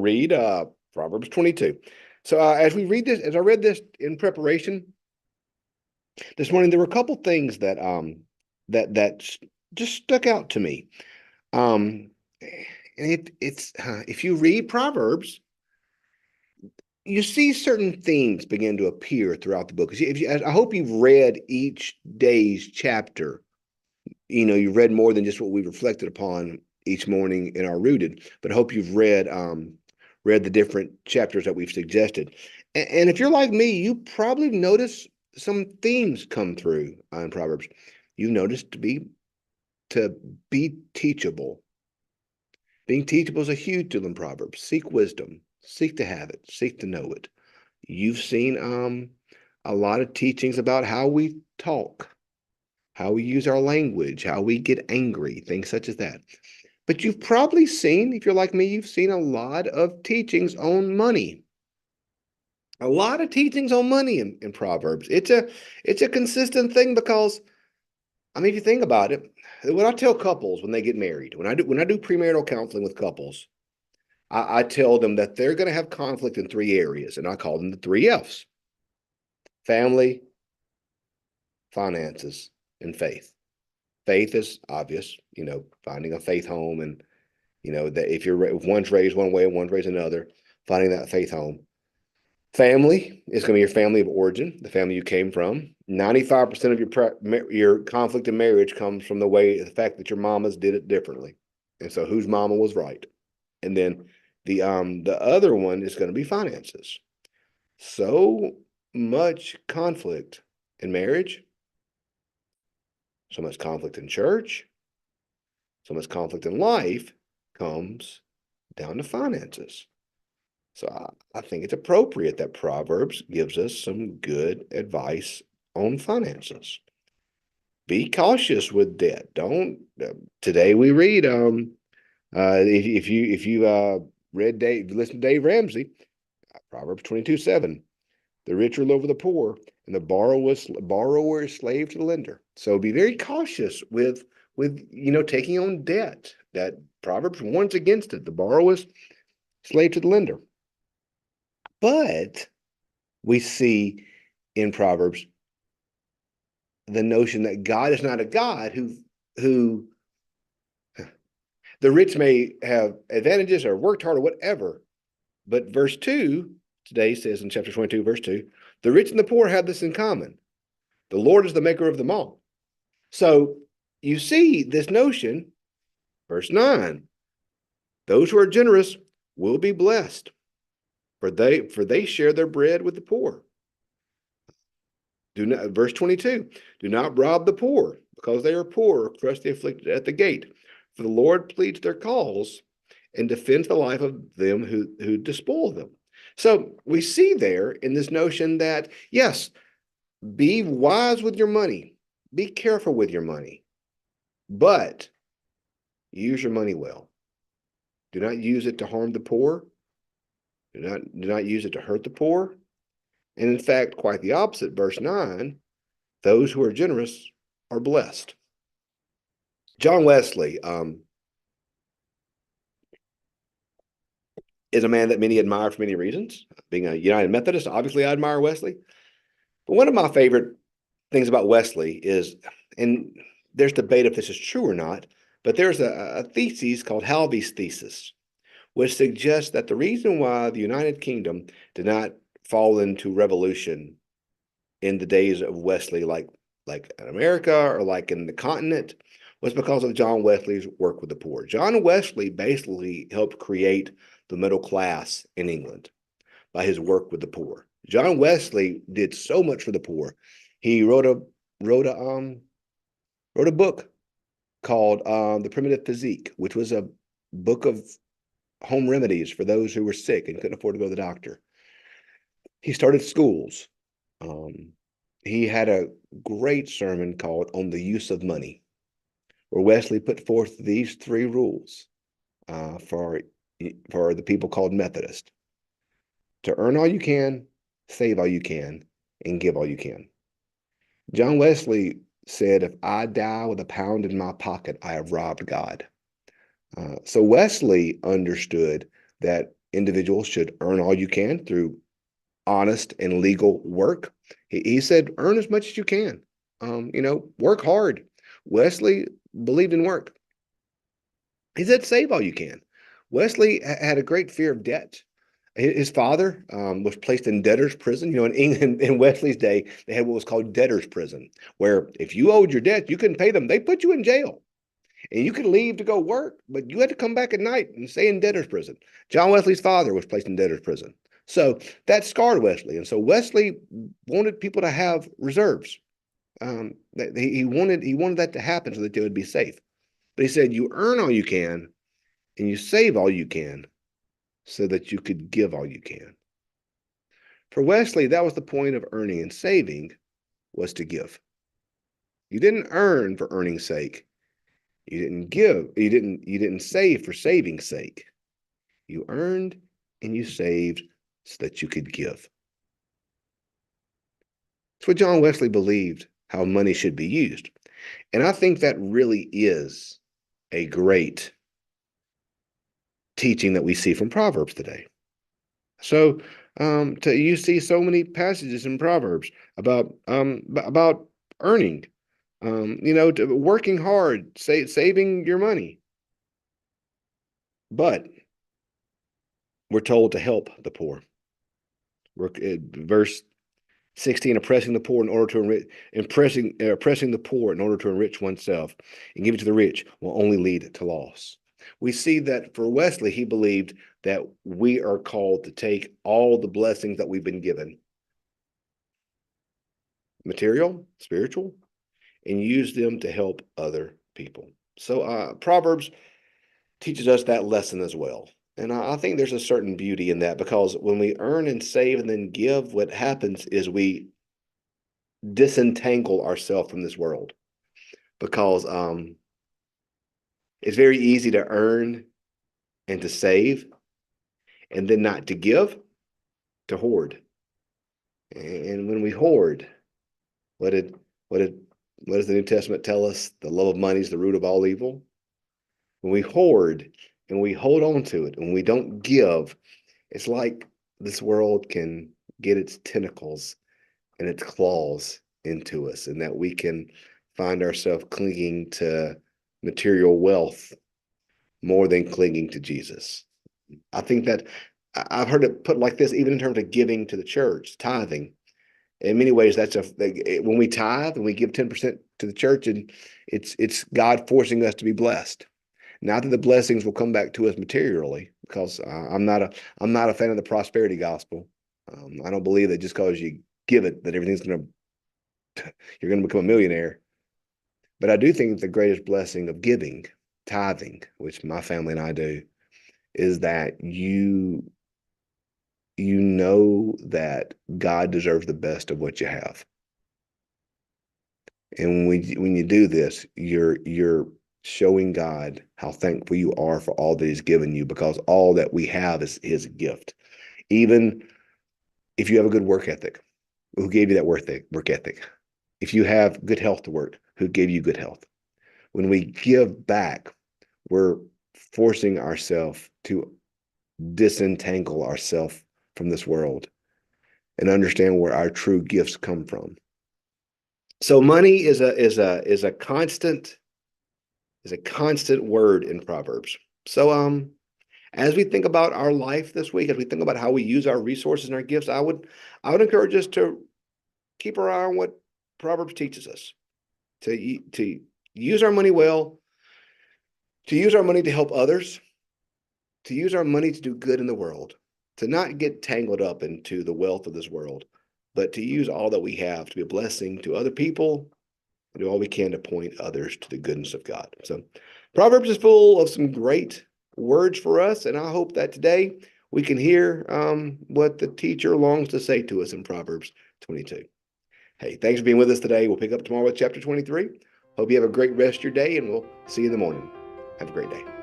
read Proverbs 22. So as I read this in preparation this morning, there were a couple things that just stuck out to me. Um, and it's if you read Proverbs, you see certain themes begin to appear throughout the book. I hope you've read each day's chapter. You read more than just what we reflected upon each morning in our rooted, but I hope you've read the different chapters that we've suggested. And if you're like me, you probably notice some themes come through in Proverbs. You notice to be teachable. Being teachable is a huge deal in Proverbs. Seek wisdom, seek to have it, seek to know it. You've seen a lot of teachings about how we talk, how we use our language, how we get angry, things such as that. But you've probably seen, if you're like me, you've seen a lot of teachings on money. A lot of teachings on money in Proverbs. It's a consistent thing because I mean, if you think about it, when I tell couples when they get married, when I do premarital counseling with couples, I tell them that they're going to have conflict in three areas, and I call them the three F's: family, finances, and faith. Faith is obvious, finding a faith home, and that if one's raised one way and one's raised another, finding that faith home. Family is going to be your family of origin, the family you came from. 95% of your conflict in marriage comes from the fact that your mamas did it differently, and so whose mama was right. And then the other one is going to be finances. So much conflict in marriage, so much conflict in church, so much conflict in life comes down to finances. So I think it's appropriate that Proverbs gives us some good advice on finances. Be cautious with debt. Don't. Today we read if you read Dave, listen to Dave Ramsey, Proverbs 22:7. The rich rule over the poor, and the borrower is slave to the lender. So be very cautious with taking on debt. That Proverbs warns against it. The borrower is slave to the lender. But we see in Proverbs the notion that God is not a God who the rich may have advantages or worked hard or whatever. But verse 2 today says in chapter 22, verse 2, the rich and the poor have this in common. The Lord is the maker of them all. So you see this notion, verse 9, those who are generous will be blessed, for they share their bread with the poor. Verse 22, do not rob the poor, because they are poor, or crush the afflicted at the gate. For the Lord pleads their cause and defends the life of them who despoil them. So we see there in this notion that, yes, be wise with your money, be careful with your money, but use your money well. Do not use it to harm the poor. Do not use it to hurt the poor. And in fact, quite the opposite, verse 9, those who are generous are blessed. John Wesley is a man that many admire for many reasons. Being a United Methodist, obviously I admire Wesley. But one of my favorite things about Wesley is, and there's debate if this is true or not, but there's a thesis called Halvey's thesis, which suggests that the reason why the United Kingdom did not fall into revolution in the days of Wesley, like in America or like in the continent, was because of John Wesley's work with the poor. John Wesley basically helped create the middle class in England by his work with the poor. John Wesley did so much for the poor. He wrote a book called The Primitive Physique, which was a book of home remedies for those who were sick and couldn't afford to go to the doctor. He started schools. He had a great sermon called On the Use of Money, where Wesley put forth these three rules for the people called Methodist: to earn all you can, save all you can, and give all you can. John Wesley said, if I die with a pound in my pocket, I have robbed God. So Wesley understood that individuals should earn all you can through honest and legal work. He said, earn as much as you can. Work hard. Wesley believed in work. He said, save all you can. Wesley had a great fear of debt. His father was placed in debtor's prison. In England, in Wesley's day, they had what was called debtor's prison, where if you owed your debt, you couldn't pay them. They put you in jail. And you could leave to go work, but you had to come back at night and stay in debtor's prison. John Wesley's father was placed in debtor's prison. So that scarred Wesley. And so Wesley wanted people to have reserves. He wanted that to happen so that they would be safe. But he said, you earn all you can and you save all you can so that you could give all you can. For Wesley, that was the point of earning and saving, was to give. You didn't earn for earning's sake. You didn't give. You didn't save for saving's sake. You earned and you saved so that you could give. That's what John Wesley believed how money should be used. And I think that really is a great teaching that we see from Proverbs today. So you see so many passages in Proverbs about earning, working hard, saving your money. But we're told to help the poor. Verse 16, oppressing the poor in order to enrich, oppressing the poor in order to enrich oneself and give it to the rich will only lead to loss. We see that for Wesley, he believed that we are called to take all the blessings that we've been given, material, spiritual, and use them to help other people. So Proverbs teaches us that lesson as well. And I think there's a certain beauty in that, because when we earn and save and then give, what happens is we disentangle ourselves from this world, because it's very easy to earn and to save and then not to give, to hoard. And when we hoard, what does the New Testament tell us? The love of money is the root of all evil. When we hoard and we hold on to it and we don't give, it's like this world can get its tentacles and its claws into us, and that we can find ourselves clinging to material wealth more than clinging to Jesus. I think that I've heard it put like this, even in terms of giving to the church, tithing. In many ways, when we tithe and we give 10% to the church, and it's God forcing us to be blessed. Not that the blessings will come back to us materially, because I'm not a fan of the prosperity gospel. I don't believe that just because you give it, that you're going to become a millionaire. But I do think the greatest blessing of giving, tithing, which my family and I do, is that you know that God deserves the best of what you have. And when you do this, you're showing God how thankful you are for all that He's given you, because all that we have is His gift. Even if you have a good work ethic, who gave you that work ethic? If you have good health to work, who gave you good health? When we give back, we're forcing ourselves to disentangle ourselves from this world and understand where our true gifts come from. So money is a constant word in Proverbs. So as we think about our life this week, as we think about how we use our resources and our gifts, I would encourage us to keep our eye on what Proverbs teaches us, to use our money well, to use our money to help others, to use our money to do good in the world, to not get tangled up into the wealth of this world, but to use all that we have to be a blessing to other people, and do all we can to point others to the goodness of God. So Proverbs is full of some great words for us, and I hope that today we can hear what the teacher longs to say to us in Proverbs 22. Hey, thanks for being with us today. We'll pick up tomorrow with chapter 23. Hope you have a great rest of your day, and we'll see you in the morning. Have a great day.